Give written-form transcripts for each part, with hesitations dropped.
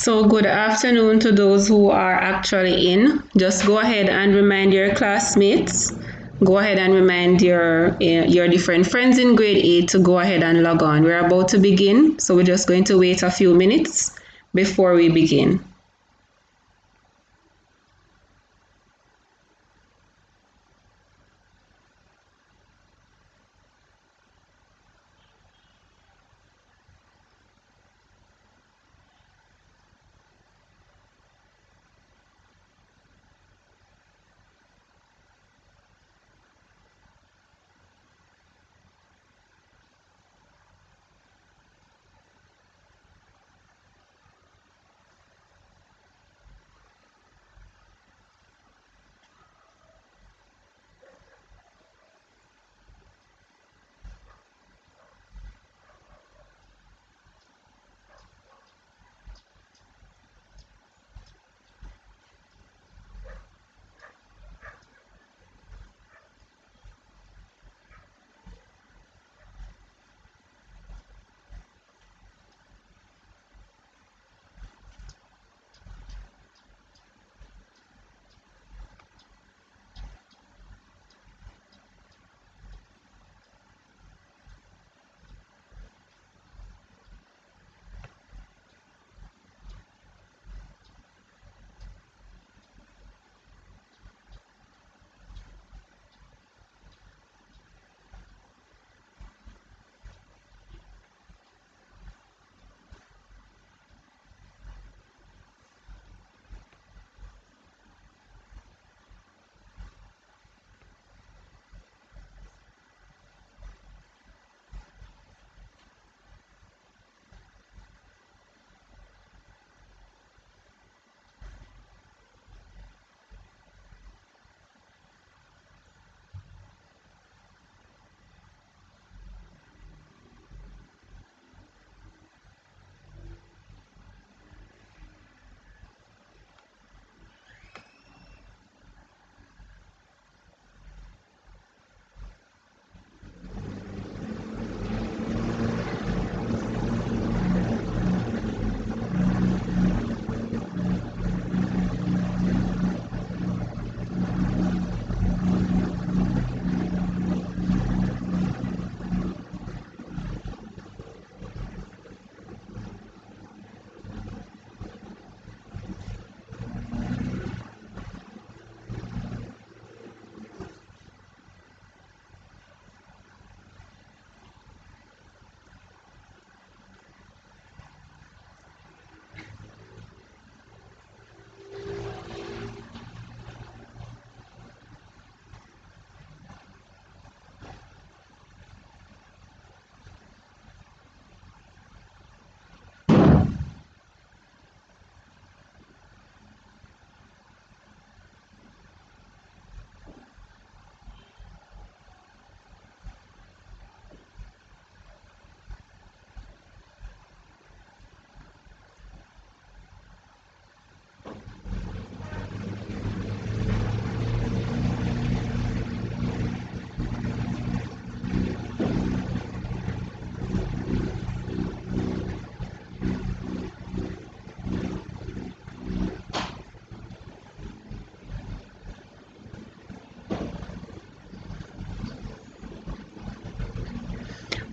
So good afternoon to those who are actually in. Just go ahead and remind your classmates. Go ahead and remind your different friends in grade 8 to go ahead and log on. We're about to begin, so we're just going to wait a few minutes before we begin.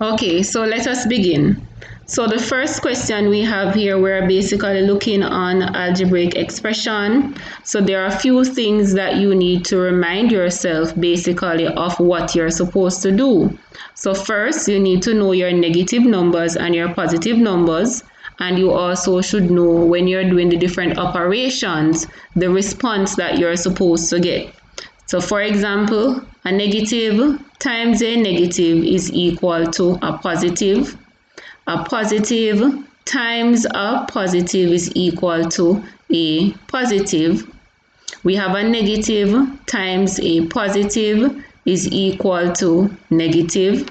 Okay, so let us begin. So the first question we have here, we're basically looking on algebraic expression. So there are a few things that you need to remind yourself basically of what you're supposed to do. So first, you need to know your negative numbers and your positive numbers. And you also should know when you're doing the different operations, the response that you're supposed to get. So for example, a negative times a negative is equal to a positive. A positive times a positive is equal to a positive. We have a negative times a positive is equal to negative.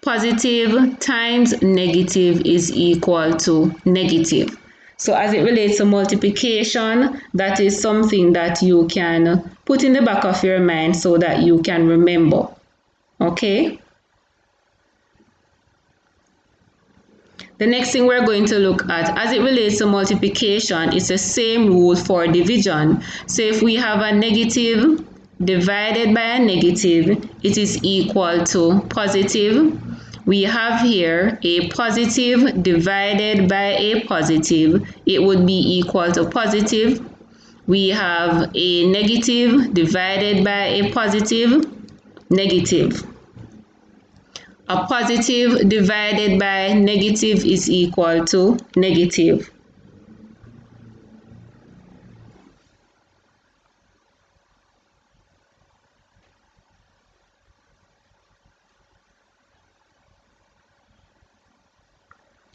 Positive times negative is equal to negative. So as it relates to multiplication, that is something that you can put in the back of your mind so that you can remember. Okay? The next thing we're going to look at, as it relates to multiplication, it's the same rule for division. So if we have a negative divided by a negative, it is equal to positive. We have here a positive divided by a positive, it would be equal to positive. We have a negative divided by a positive, negative. A positive divided by negative is equal to negative.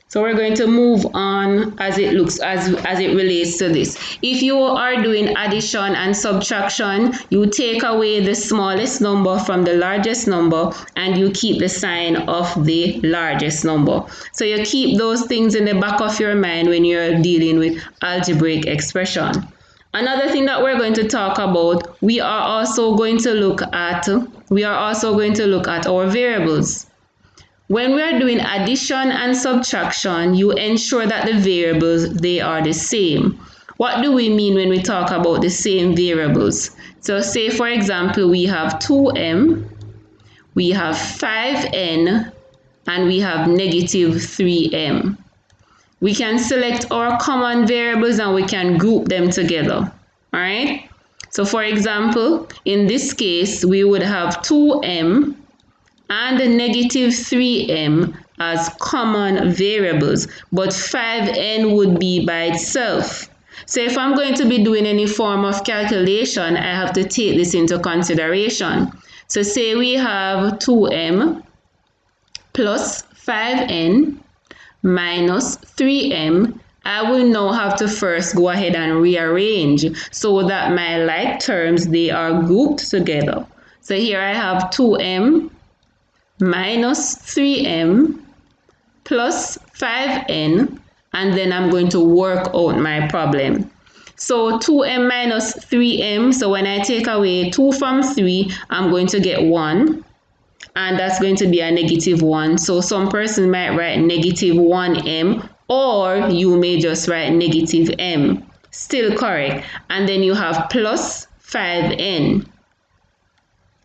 So we're going to move on as it relates to this. If you are doing addition and subtraction, you take away the smallest number from the largest number and you keep the sign of the largest number. So you keep those things in the back of your mind when you're dealing with algebraic expression. Another thing that we're going to talk about, we are also going to look at our variables. When we are doing addition and subtraction, you ensure that the variables, they are the same. What do we mean when we talk about the same variables? So say for example, we have 2m, we have 5n, and we have negative 3m. We can select our common variables and we can group them together, all right? So for example, in this case, we would have 2m and the negative 3m as common variables, but 5n would be by itself. So if I'm going to be doing any form of calculation, I have to take this into consideration. So say we have 2m plus 5n minus 3m. I will now have to first go ahead and rearrange so that my like terms, they are grouped together. So here I have 2m minus 3m plus 5n, and then I'm going to work out my problem. So 2m minus 3m, so when I take away 2 from 3, I'm going to get 1, and that's going to be a negative 1. So some person might write negative 1m, or you may just write negative m, still correct. And then you have plus 5n.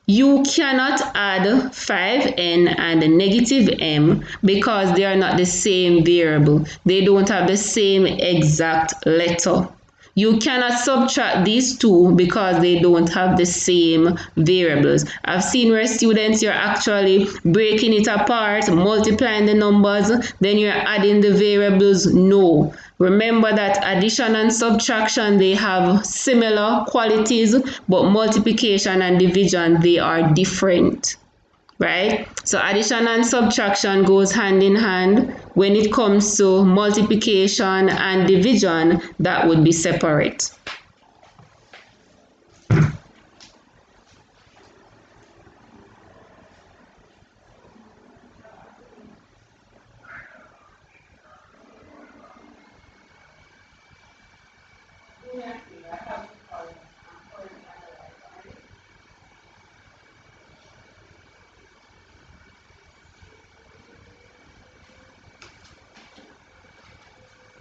You cannot add 5n and negative m because they are not the same variable. They don't have the same exact letter. You cannot subtract these two because they don't have the same variables. I've seen where students, you're actually breaking it apart, multiplying the numbers, then you're adding the variables. No. Remember that addition and subtraction, they have similar qualities, but multiplication and division, they are different, right? So addition and subtraction goes hand in hand. When it comes to multiplication and division, that would be separate.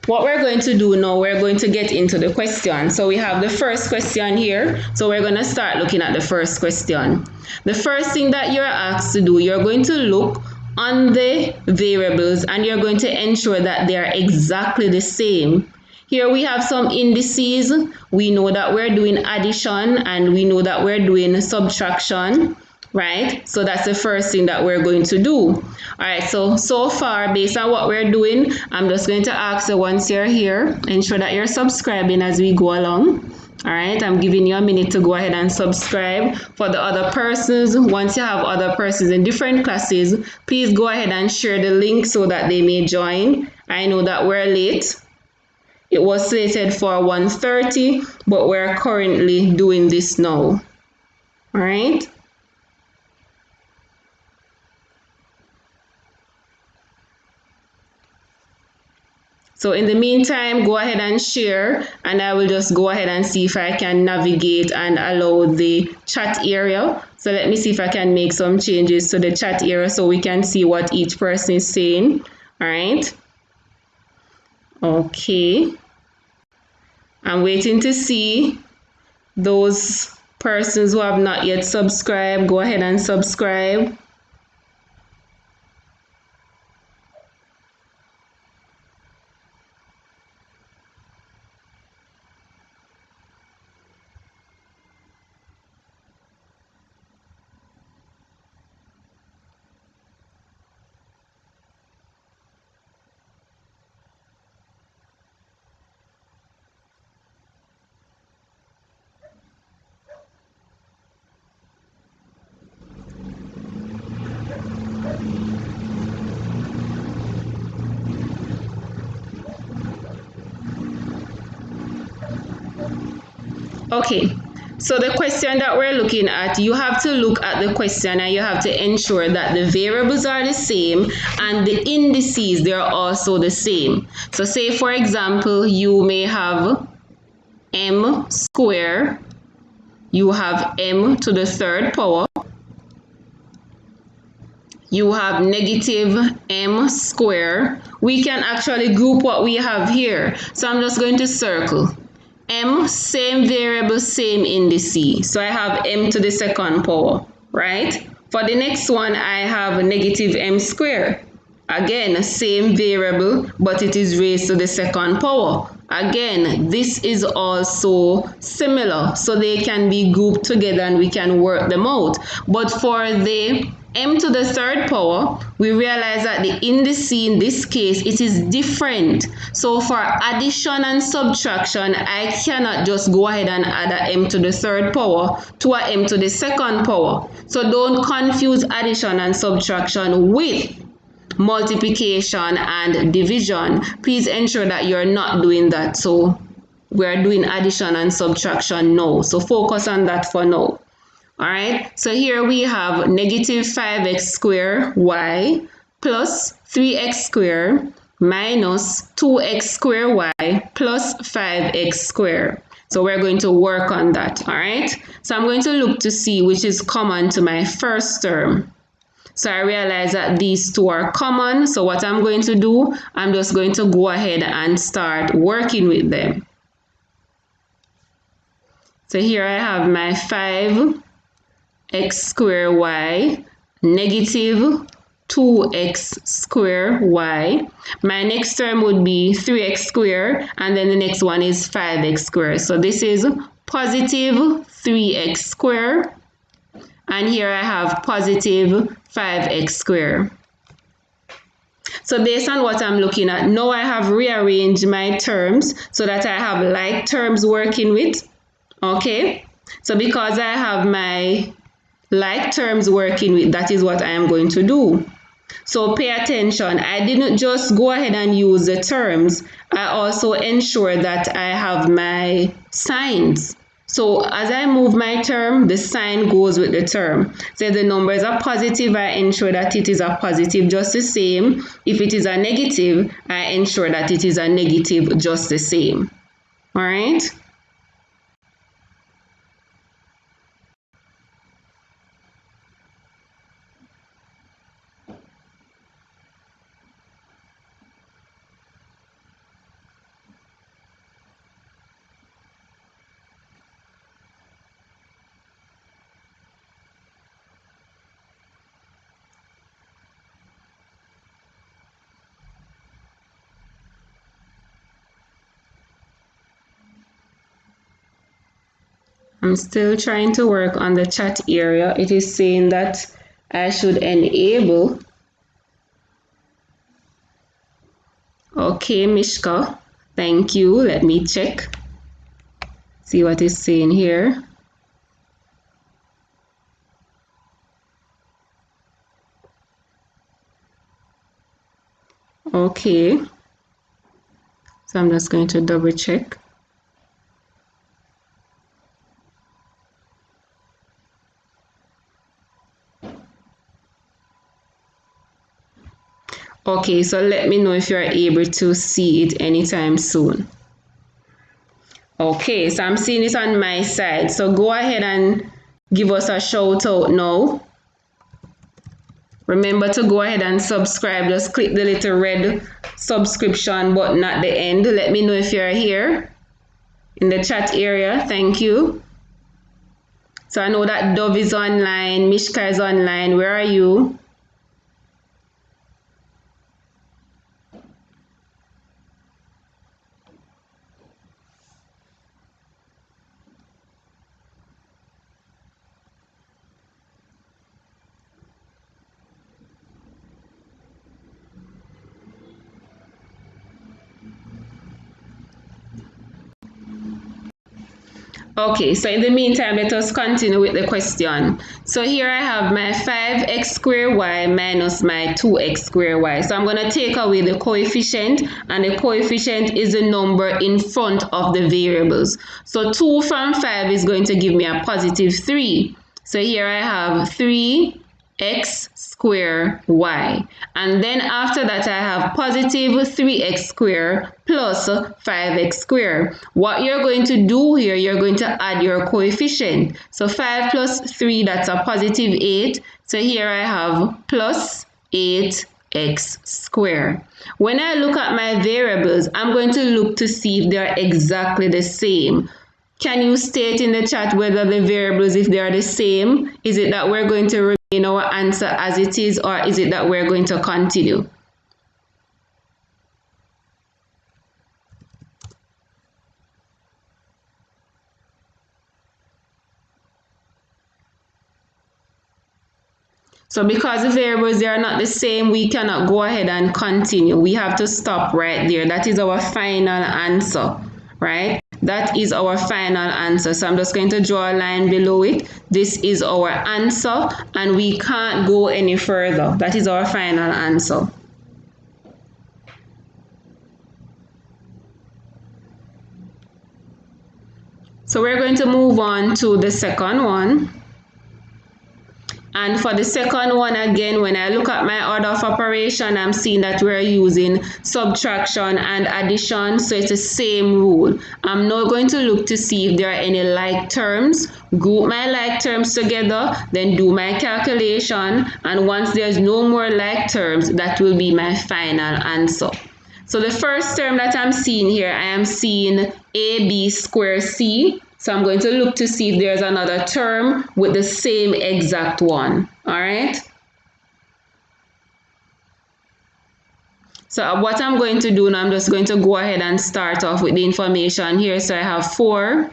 What we're going to do now, we're going to get into the question. So we have the first question here. So we're going to start looking at the first question. The first thing that you're asked to do, you're going to look on the variables and you're going to ensure that they are exactly the same. Here we have some indices. We know that we're doing addition and we know that we're doing subtraction, right? So that's the first thing that we're going to do. All right, so far, based on what we're doing, I'm just going to ask you, once you're here, ensure that you're subscribing as we go along. All right, I'm giving you a minute to go ahead and subscribe. For the other persons, once you have other persons in different classes, please go ahead and share the link so that they may join. I know that we're late. It was slated for 1:30, but we're currently doing this now. All right. So in the meantime, go ahead and share, and I will just go ahead and see if I can navigate and allow the chat area. So let me see if I can make some changes to the chat area so we can see what each person is saying. All right. Okay. I'm waiting to see those persons who have not yet subscribed. Go ahead and subscribe. Okay, so the question that we're looking at, you have to look at the question and you have to ensure that the variables are the same and the indices, they are also the same. So say for example, you may have m square, you have m to the third power, you have negative m square. We can actually group what we have here. So I'm just going to circle. M, same variable, same indices. So I have m to the second power, right? For the next one, I have negative m square. Again, same variable, but it is raised to the second power. Again, this is also similar, so they can be grouped together and we can work them out. But for the m to the third power, we realize that the indice in this case, it is different. So for addition and subtraction, I cannot just go ahead and add a m to the third power to a m to the second power. So don't confuse addition and subtraction with multiplication and division. Please ensure that you're not doing that. So we're doing addition and subtraction now. So focus on that for now. All right, so here we have negative 5x squared y plus 3x squared minus 2x squared y plus 5x squared. So we're going to work on that, all right? So I'm going to look to see which is common to my first term. So I realize that these two are common. So what I'm going to do, I'm just going to go ahead and start working with them. So here I have my 5x squared y negative 2x squared y. My next term would be 3x squared, and then the next one is 5x squared. So this is positive 3x squared, and here I have positive 5x squared. So based on what I'm looking at, now I have rearranged my terms so that I have like terms working with. Okay, so because I have my like terms working with, that is what I am going to do. So pay attention, I didn't just go ahead and use the terms, I also ensure that I have my signs. So as I move my term, the sign goes with the term. So if the number is a positive, I ensure that it is a positive just the same. If it is a negative, I ensure that it is a negative just the same. All right? I'm still trying to work on the chat area. It is saying that I should enable. Okay, Mishka, thank you. Let me check. See what it's saying here. Okay. So I'm just going to double check. Okay, so let me know if you're able to see it anytime soon. Okay, so I'm seeing it on my side. So go ahead and give us a shout out now. Remember to go ahead and subscribe. Just click the little red subscription button at the end. Let me know if you're here in the chat area. Thank you. So I know that Dove is online, Mishka is online. Where are you? Okay, so in the meantime, let us continue with the question. So here I have my 5x squared y minus my 2x squared y. So I'm going to take away the coefficient, and the coefficient is the number in front of the variables. So 2 from 5 is going to give me a positive 3. So here I have 3x squared y. And then after that, I have positive 3x squared plus 5x squared. What you're going to do here, you're going to add your coefficient. So 5 plus 3, that's a positive 8. So here I have plus 8x squared. When I look at my variables, I'm going to look to see if they're exactly the same. Can you state in the chat whether the variables, if they are the same, is it that we're going to remain our answer as it is, or is it that we're going to continue? So because the variables, they are not the same, we cannot go ahead and continue. We have to stop right there. That is our final answer, right? That is our final answer. So I'm just going to draw a line below it. This is our answer, and we can't go any further. That is our final answer. So we're going to move on to the second one. And for the second one, again, when I look at my order of operation, I'm seeing that we're using subtraction and addition. So it's the same rule. I'm now going to look to see if there are any like terms, group my like terms together, then do my calculation. And once there's no more like terms, that will be my final answer. So the first term that I'm seeing here, I am seeing AB squared C. So I'm going to look to see if there's another term with the same exact one. All right. So what I'm going to do now, I'm just going to go ahead and start off with the information here. So I have 4AB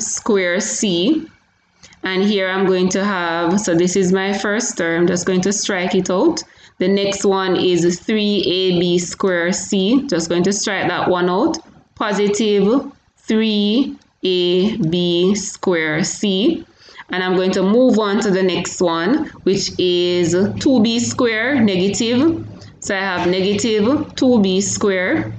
squared C. And here I'm going to have, so this is my first term, just going to strike it out. The next one is 3AB squared C. Just going to strike that one out. Positive 3AB squared C. And I'm going to move on to the next one, which is 2B squared, negative. So I have negative 2B squared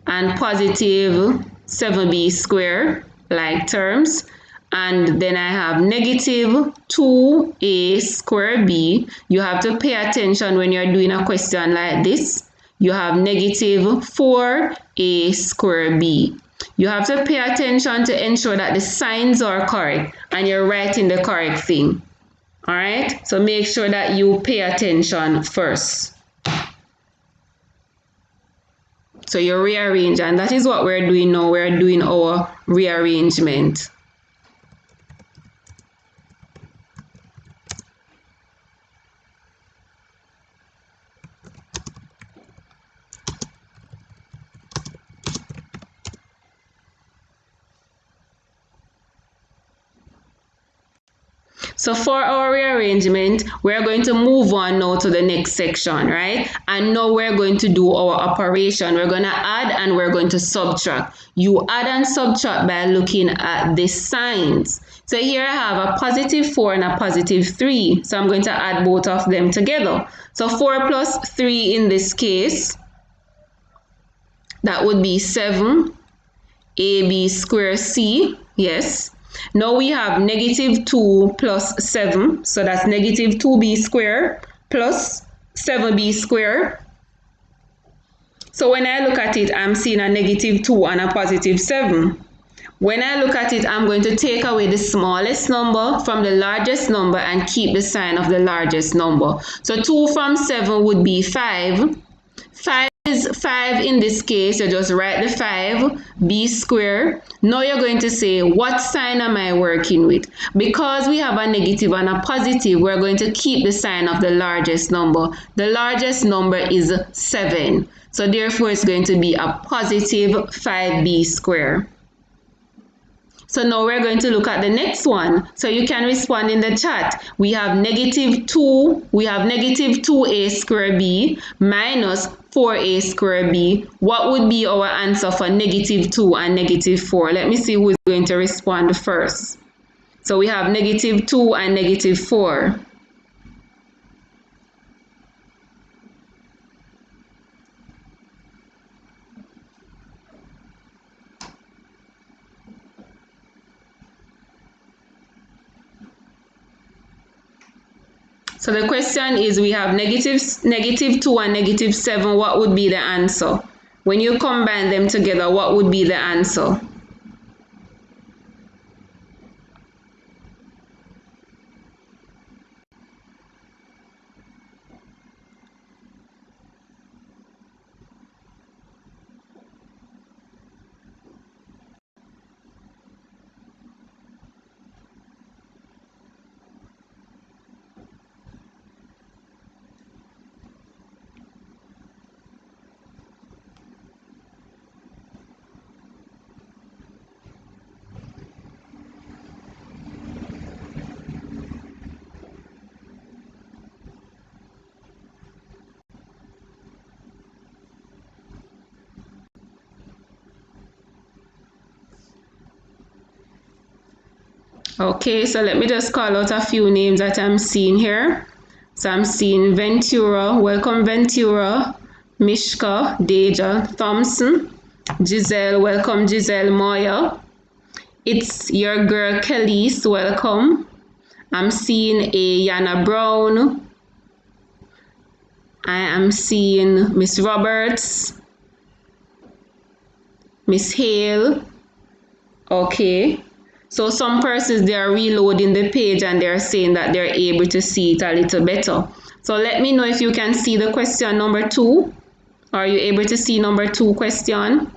and positive 7B squared, like terms. And then I have negative 2A squared B. You have to pay attention when you're doing a question like this. You have negative 4A squared B. You have to pay attention to ensure that the signs are correct and you're writing the correct thing. All right? So make sure that you pay attention first. So you rearrange, and that is what we're doing now. We're doing our rearrangement. So for our rearrangement, we're going to move on now to the next section, right? And now we're going to do our operation. We're going to add and we're going to subtract. You add and subtract by looking at the signs. So here I have a positive 4 and a positive 3. So I'm going to add both of them together. So 4 plus 3 in this case, that would be 7AB squared C, yes. Now we have negative 2 plus 7, so that's negative 2b squared plus 7b squared. So when I look at it, I'm seeing a negative 2 and a positive 7. When I look at it, I'm going to take away the smallest number from the largest number and keep the sign of the largest number. So 2 from 7 would be 5. 5 is 5 in this case, you just write the 5, b squared. Now you're going to say, what sign am I working with? Because we have a negative and a positive, we're going to keep the sign of the largest number. The largest number is 7. So therefore, it's going to be a positive 5b squared. So now we're going to look at the next one. So you can respond in the chat. We have negative 2a squared b minus 4a squared b. What would be our answer for negative 2 and negative 4? Let me see who is going to respond first. So we have negative 2 and negative 4. So the question is, we have negative 2 and negative 7. What would be the answer? When you combine them together, what would be the answer? Okay, so let me just call out a few names that I'm seeing here. So I'm seeing Ventura, welcome Ventura, Mishka, Deja, Thompson, Giselle, welcome Giselle, Moya. It's your girl Kelly's, welcome. I'm seeing a Yana Brown. I am seeing Miss Roberts, Miss Hale. Okay. So some persons, they are reloading the page and they're saying that they're able to see it a little better. So let me know if you can see the question number 2. Are you able to see number 2 question?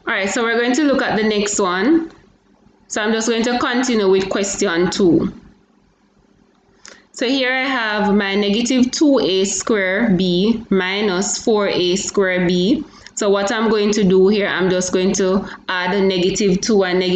All right, so we're going to look at the next one. So I'm just going to continue with question 2. So here I have my negative 2a squared b minus 4a squared b. So what I'm going to do here, I'm just going to add a negative 2 and negative